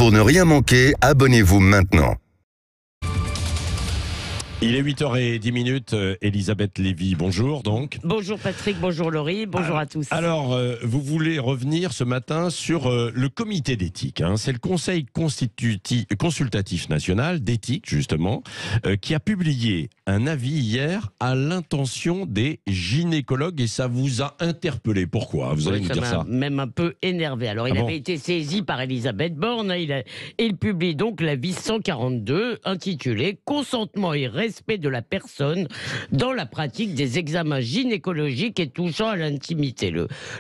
Pour ne rien manquer, abonnez-vous maintenant. Il est 8h10, Elisabeth Lévy, bonjour donc. Bonjour Patrick, bonjour Laurie, bonjour à tous. Alors, vous voulez revenir ce matin sur le comité d'éthique. C'est le Conseil consultatif national d'éthique, justement, qui a publié un avis hier à l'intention des gynécologues et ça vous a interpellé. Pourquoi? Vous allez nous dire ça. Même un peu énervé. Alors, il avait été saisi par Elisabeth Borne. Il publie donc l'avis 142 intitulé « Consentement et respect de la personne dans la pratique des examens gynécologiques et touchant à l'intimité ».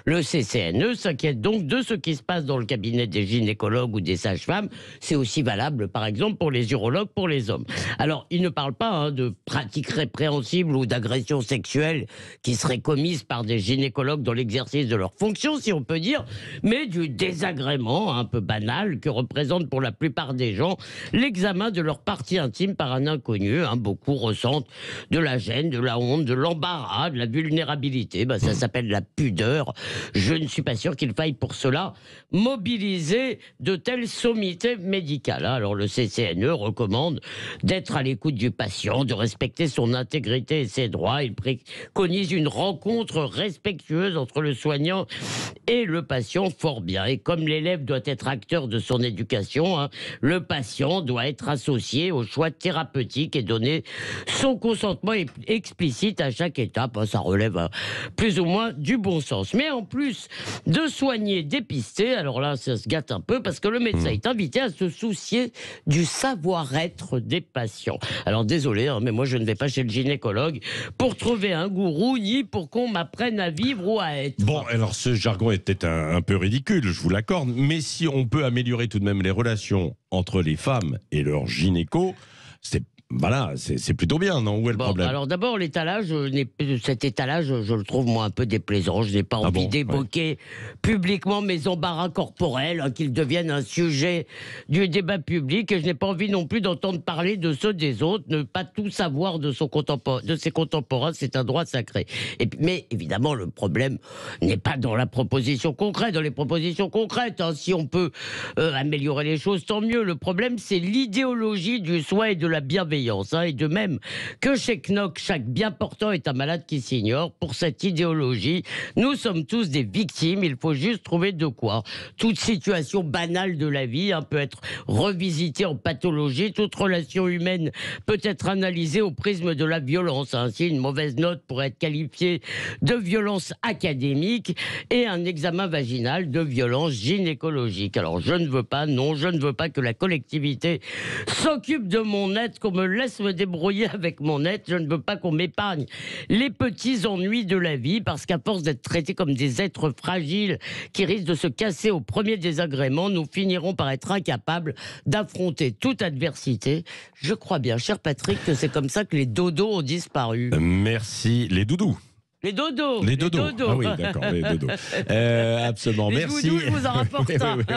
Le CCNE s'inquiète donc de ce qui se passe dans le cabinet des gynécologues ou des sages-femmes. C'est aussi valable, par exemple, pour les urologues, pour les hommes. Alors, il ne parle pas de pratiques répréhensibles ou d'agressions sexuelles qui seraient commises par des gynécologues dans l'exercice de leurs fonctions, si on peut dire, mais du désagrément un peu banal que représente pour la plupart des gens l'examen de leur partie intime par un inconnu. Beaucoup ressentent de la gêne, de la honte, de l'embarras, de la vulnérabilité. Ça s'appelle la pudeur. Je ne suis pas sûr qu'il faille pour cela mobiliser de telles sommités médicales. Alors le CCNE recommande d'être à l'écoute du patient, de respecter son intégrité et ses droits. Il préconise une rencontre respectueuse entre le soignant et le patient, fort bien. Et comme l'élève doit être acteur de son éducation, le patient doit être associé au choix thérapeutique et donner son consentement explicite à chaque étape. Ça relève plus ou moins du bon sens. Mais en plus de soigner, dépister, alors là, ça se gâte un peu parce que le médecin est invité à se soucier du savoir-être des patients. Alors désolé, mais moi je ne vais pas chez le gynécologue pour trouver un gourou ni pour qu'on m'apprenne à vivre ou à être. Bon, alors ce jargon est peut-être un peu ridicule, je vous l'accorde, mais si on peut améliorer tout de même les relations entre les femmes et leurs gynécos, c'est plutôt bien, non? Où est le problème? Alors d'abord, cet étalage, je le trouve moi un peu déplaisant. Je n'ai pas envie d'évoquer publiquement mes embarras corporels, qu'ils deviennent un sujet du débat public. Et je n'ai pas envie non plus d'entendre parler de ceux des autres. Ne pas tout savoir de ses contemporains, c'est un droit sacré. Mais évidemment, le problème n'est pas dans la proposition concrète. Dans les propositions concrètes, si on peut améliorer les choses, tant mieux. Le problème, c'est l'idéologie du soin et de la bienveillance. Et de même que chez Knock, chaque bien portant est un malade qui s'ignore. Pour cette idéologie, nous sommes tous des victimes. Il faut juste trouver de quoi. Toute situation banale de la vie peut être revisitée en pathologie. Toute relation humaine peut être analysée au prisme de la violence. Ainsi, une mauvaise note pourrait être qualifiée de violence académique et un examen vaginal de violence gynécologique. Alors, je ne veux pas que la collectivité s'occupe de mon être, qu'on me laisse me débrouiller avec mon être. Je ne veux pas qu'on m'épargne les petits ennuis de la vie, parce qu'à force d'être traités comme des êtres fragiles qui risquent de se casser au premier désagrément, nous finirons par être incapables d'affronter toute adversité. Je crois bien, cher Patrick, que c'est comme ça que les dodos ont disparu. Merci. Les doudous. Les dodos. Les dodos. Ah oui, d'accord, les dodos. Absolument, les merci. Doudous, je vous en rapporte. Oui.